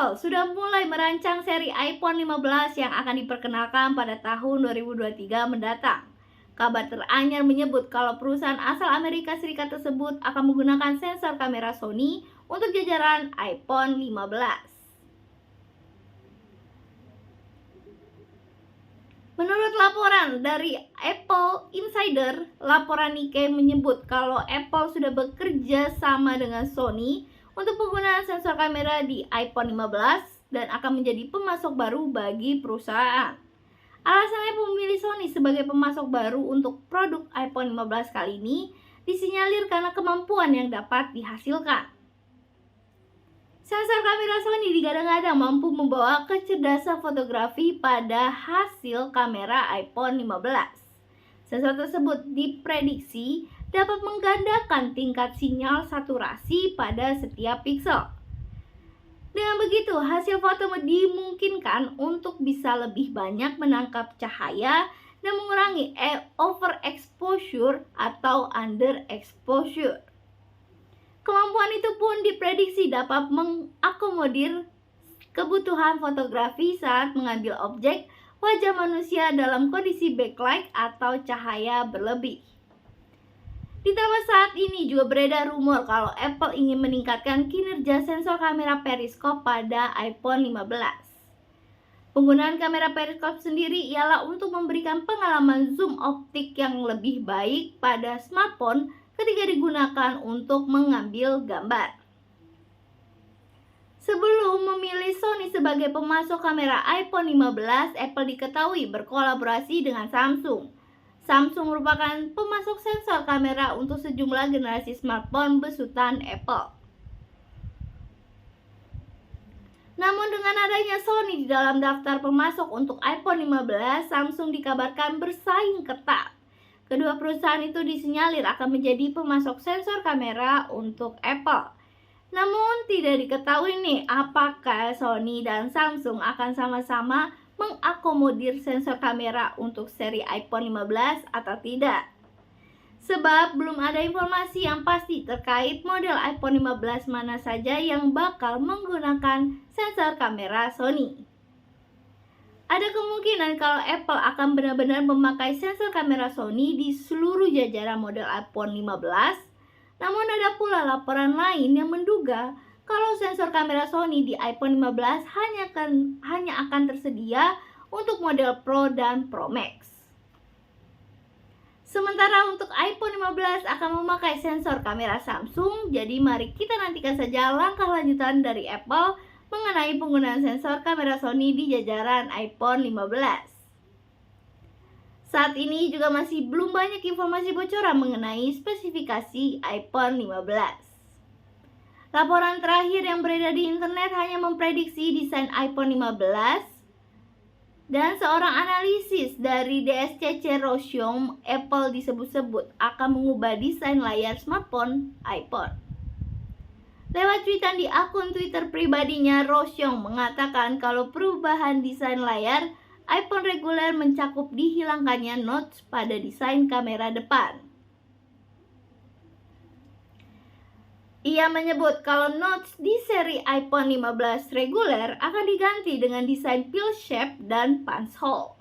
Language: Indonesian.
Apple sudah mulai merancang seri iPhone 15 yang akan diperkenalkan pada tahun 2023 mendatang. Kabar teranyar menyebut kalau perusahaan asal Amerika Serikat tersebut akan menggunakan sensor kamera Sony untuk jajaran iPhone 15. Menurut laporan dari Apple Insider, laporan Nikkei menyebut kalau Apple sudah bekerja sama dengan Sony untuk penggunaan sensor kamera di iPhone 15 dan akan menjadi pemasok baru bagi perusahaan. Alasannya memilih Sony sebagai pemasok baru untuk produk iPhone 15 kali ini disinyalir karena kemampuan yang dapat dihasilkan. Sensor kamera Sony digadang-gadang mampu membawa kecerdasan fotografi pada hasil kamera iPhone 15. Sensor tersebut diprediksi dapat menggandakan tingkat sinyal saturasi pada setiap pixel. Dengan begitu, hasil foto dimungkinkan untuk bisa lebih banyak menangkap cahaya dan mengurangi overexposure atau underexposure. Kemampuan itu pun diprediksi dapat mengakomodir kebutuhan fotografi saat mengambil objek wajah manusia dalam kondisi backlight atau cahaya berlebih. Ditambah saat ini juga beredar rumor kalau Apple ingin meningkatkan kinerja sensor kamera periskop pada iPhone 15. Penggunaan kamera periskop sendiri ialah untuk memberikan pengalaman zoom optik yang lebih baik pada smartphone ketika digunakan untuk mengambil gambar. Sebelum memilih Sony sebagai pemasok kamera iPhone 15, Apple diketahui berkolaborasi dengan Samsung. Samsung merupakan pemasok sensor kamera untuk sejumlah generasi smartphone besutan Apple. Namun dengan adanya Sony di dalam daftar pemasok untuk iPhone 15, Samsung dikabarkan bersaing ketat. Kedua perusahaan itu disinyalir akan menjadi pemasok sensor kamera untuk Apple. Namun tidak diketahui nih apakah Sony dan Samsung akan sama-sama mengakomodir sensor kamera untuk seri iPhone 15 atau tidak. Sebab belum ada informasi yang pasti terkait model iPhone 15 mana saja yang bakal menggunakan sensor kamera Sony. Ada kemungkinan kalau Apple akan benar-benar memakai sensor kamera Sony di seluruh jajaran model iPhone 15. Namun ada pula laporan lain yang menduga kalau sensor kamera Sony di iPhone 15 hanya akan tersedia untuk model Pro dan Pro Max. Sementara untuk iPhone 15 akan memakai sensor kamera Samsung, jadi mari kita nantikan saja langkah lanjutan dari Apple mengenai penggunaan sensor kamera Sony di jajaran iPhone 15. Saat ini juga masih belum banyak informasi bocoran mengenai spesifikasi iPhone 15. Laporan terakhir yang beredar di internet hanya memprediksi desain iPhone 15 dan seorang analisis dari DSCC Rosyong, Apple disebut-sebut akan mengubah desain layar smartphone iPhone. Lewat tweetan di akun Twitter pribadinya, Rosyong mengatakan kalau perubahan desain layar iPhone reguler mencakup dihilangkannya notch pada desain kamera depan. Ia menyebut kalau notch di seri iPhone 15 reguler akan diganti dengan desain pill shape dan punch hole.